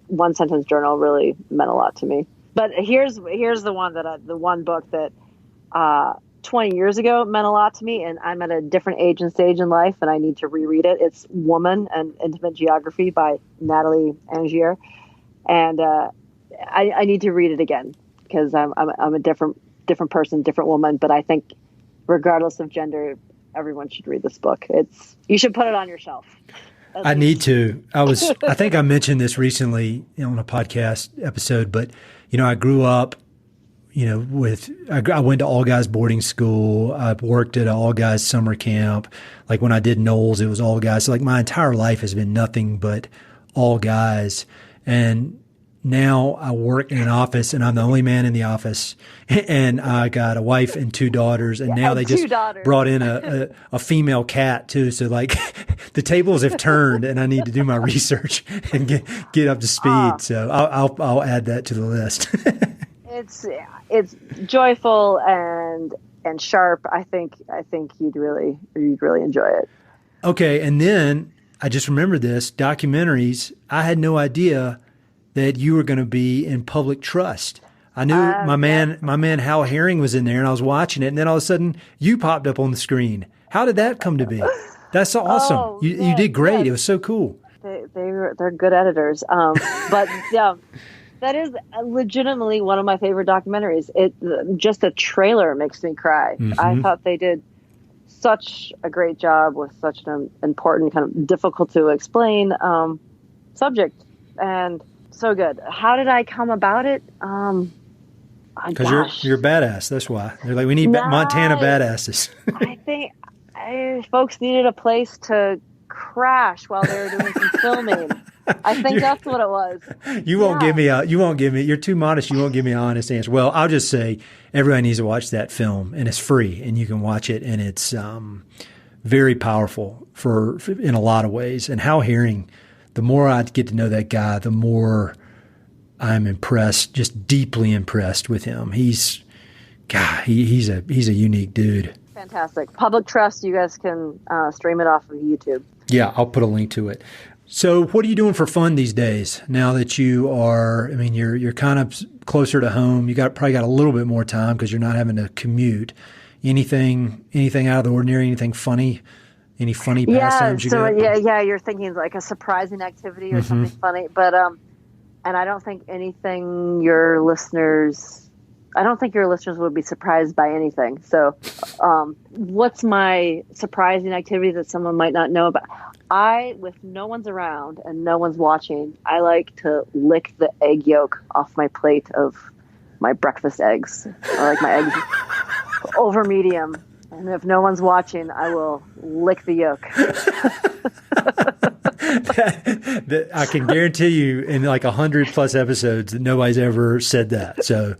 One Sentence Journal really meant a lot to me. But here's the one book that 20 years ago meant a lot to me, and I'm at a different age and stage in life, and I need to reread it. It's Woman: An Intimate Geography by Natalie Angier, and I need to read it again, because I'm a different person, different woman. But I think, regardless of gender, everyone should read this book. You should put it on your shelf. I need to. I think I mentioned this recently on a podcast episode, but I grew up, I went to all guys boarding school. I worked at an all guys summer camp. Like when I did Knowles, it was all guys. So like my entire life has been nothing but all guys. And now I work in an office, and I'm the only man in the office, and I got a wife and 2 daughters, and now they just brought in a female cat too. So like the tables have turned, and I need to do my research and get up to speed. So I'll add that to the list. It's joyful and sharp. I think you'd really enjoy it. Okay, and then I just remembered this documentaries. I had no idea that you were going to be in Public Trust. I knew my man Hal Herring was in there, and I was watching it, and then all of a sudden you popped up on the screen. How did that come to be? That's so awesome. You did great. Yes. It was so cool. They're good editors. But yeah, that is legitimately one of my favorite documentaries. Just a trailer makes me cry. Mm-hmm. I thought they did such a great job with such an important, kind of difficult to explain subject, and so good. How did I come about it? Because you're a badass. That's why they're like, we need Montana badasses. I think folks needed a place to crash while they were doing some filming. I think that's what it was. You won't give me. You're too modest. You won't give me an honest answer. Well, I'll just say everybody needs to watch that film, and it's free, and you can watch it, and it's very powerful for in a lot of ways. And Hal Herring, the more I get to know that guy, the more I'm impressed, just deeply impressed with him. He's a unique dude. Fantastic. Public Trust, you guys can stream it off of YouTube. Yeah, I'll put a link to it. So what are you doing for fun these days now that you're kind of closer to home? You probably got a little bit more time because you're not having to commute. Anything out of the ordinary, anything funny? Any funny pastimes you got? Yeah, you're thinking like a surprising activity or something funny. But and I don't think your listeners would be surprised by anything. So what's my surprising activity that someone might not know about? With no one's around and no one's watching, I like to lick the egg yolk off my plate of my breakfast eggs. I like my eggs over medium. And if no one's watching, I will lick the yolk. I can guarantee you in like 100+ episodes that nobody's ever said that. So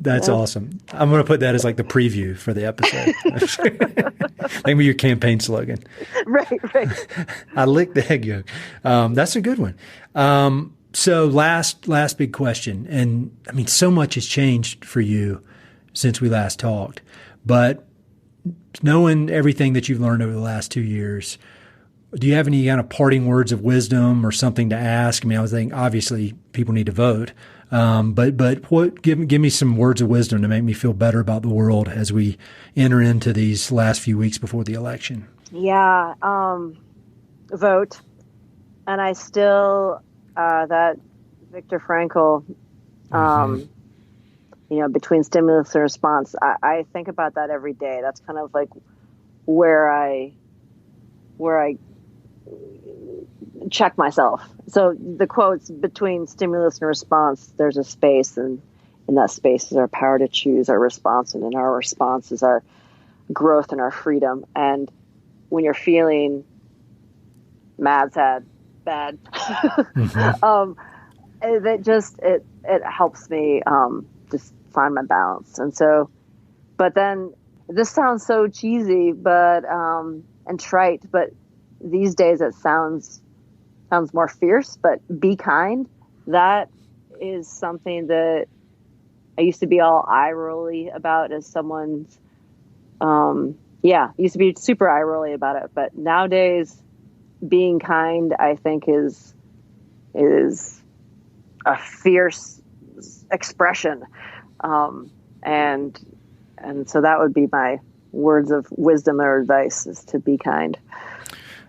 that's awesome. I'm going to put that as like the preview for the episode. That be your campaign slogan. Right. I lick the egg yolk. That's a good one. So last big question. And I mean, so much has changed for you since we last talked, but knowing everything that you've learned over the last 2 years, do you have any kind of parting words of wisdom or something to ask? I mean, I was thinking, obviously, people need to vote. But give me some words of wisdom to make me feel better about the world as we enter into these last few weeks before the election. Yeah, vote. And I still, that Viktor Frankl, between stimulus and response, I think about that every day. That's kind of like where I check myself. So the quotes, between stimulus and response, there's a space, and in that space is our power to choose our response, and in our response is our growth and our freedom. And when you're feeling mad, sad, bad, it helps me just find my balance. And so, but then this sounds so cheesy, but and trite, but these days it sounds more fierce, but be kind. That is something that I used to be all eye rolly about as someone's, used to be super eye rolly about it. But nowadays being kind, I think is a fierce expression. And so that would be my words of wisdom or advice, is to be kind.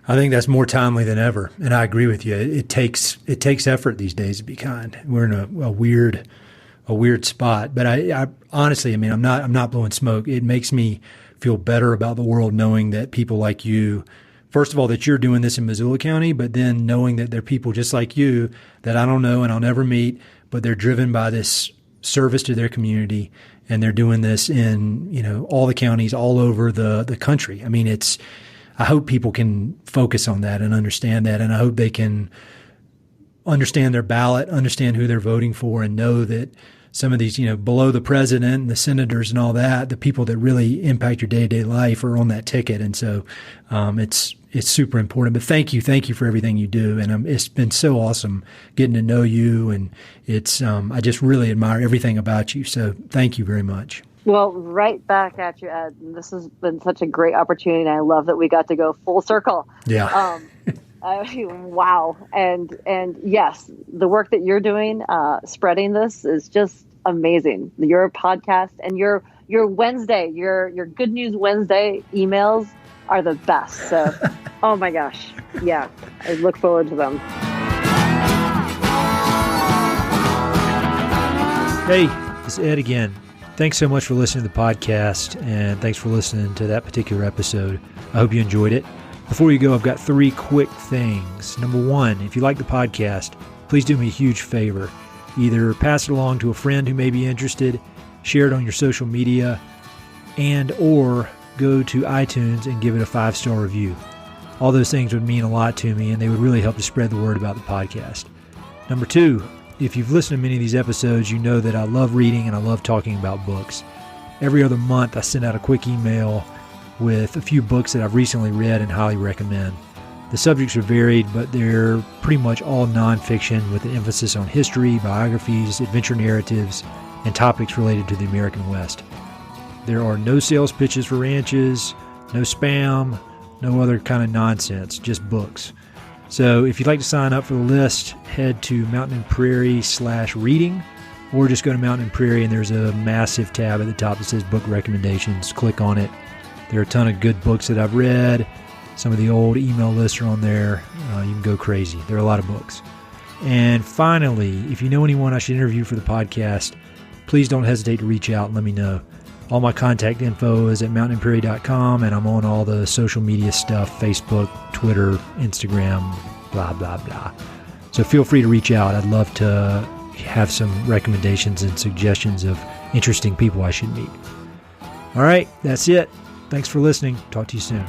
I think that's more timely than ever, and I agree with you. It takes effort these days to be kind. We're in a weird spot, but I honestly, I mean, I'm not blowing smoke. It makes me feel better about the world knowing that people like you, first of all, that you're doing this in Missoula County, but then knowing that there are people just like you that I don't know and I'll never meet, but they're driven by this service to their community, and they're doing this in all the counties all over the country. I mean, I hope people can focus on that and understand that, and I hope they can understand their ballot, understand who they're voting for, and know that some of these, below the president and the senators and all that, the people that really impact your day-to-day life are on that ticket. And so it's super important. But thank you for everything you do, and it's been so awesome getting to know you, and it's I just really admire everything about you. So thank you very much. Well, right back at you, Ed. This has been such a great opportunity, and I love that we got to go full circle. Yeah. Wow. And yes, the work that you're doing, spreading this, is just amazing. Your podcast and your Wednesday, your Good News Wednesday emails are the best. So, oh my gosh. Yeah. I look forward to them. Hey, it's Ed again. Thanks so much for listening to the podcast, and thanks for listening to that particular episode. I hope you enjoyed it. Before you go, I've got 3 quick things. Number 1, if you like the podcast, please do me a huge favor. Either pass it along to a friend who may be interested, share it on your social media, or go to iTunes and give it a 5-star review. All those things would mean a lot to me, and they would really help to spread the word about the podcast. Number 2, if you've listened to many of these episodes, you know that I love reading and I love talking about books. Every other month, I send out a quick email with a few books that I've recently read and highly recommend. The subjects are varied, but they're pretty much all nonfiction with an emphasis on history, biographies, adventure narratives, and topics related to the American West. There are no sales pitches for ranches, no spam, no other kind of nonsense, just books. So if you'd like to sign up for the list, head to Mountain and Prairie/reading, or just go to Mountain and Prairie and there's a massive tab at the top that says book recommendations. Click on it. There are a ton of good books that I've read. Some of the old email lists are on there. You can go crazy. There are a lot of books. And finally, if you know anyone I should interview for the podcast, please don't hesitate to reach out and let me know. All my contact info is at mountainandprairie.com, and I'm on all the social media stuff, Facebook, Twitter, Instagram, blah, blah, blah. So feel free to reach out. I'd love to have some recommendations and suggestions of interesting people I should meet. All right, that's it. Thanks for listening. Talk to you soon.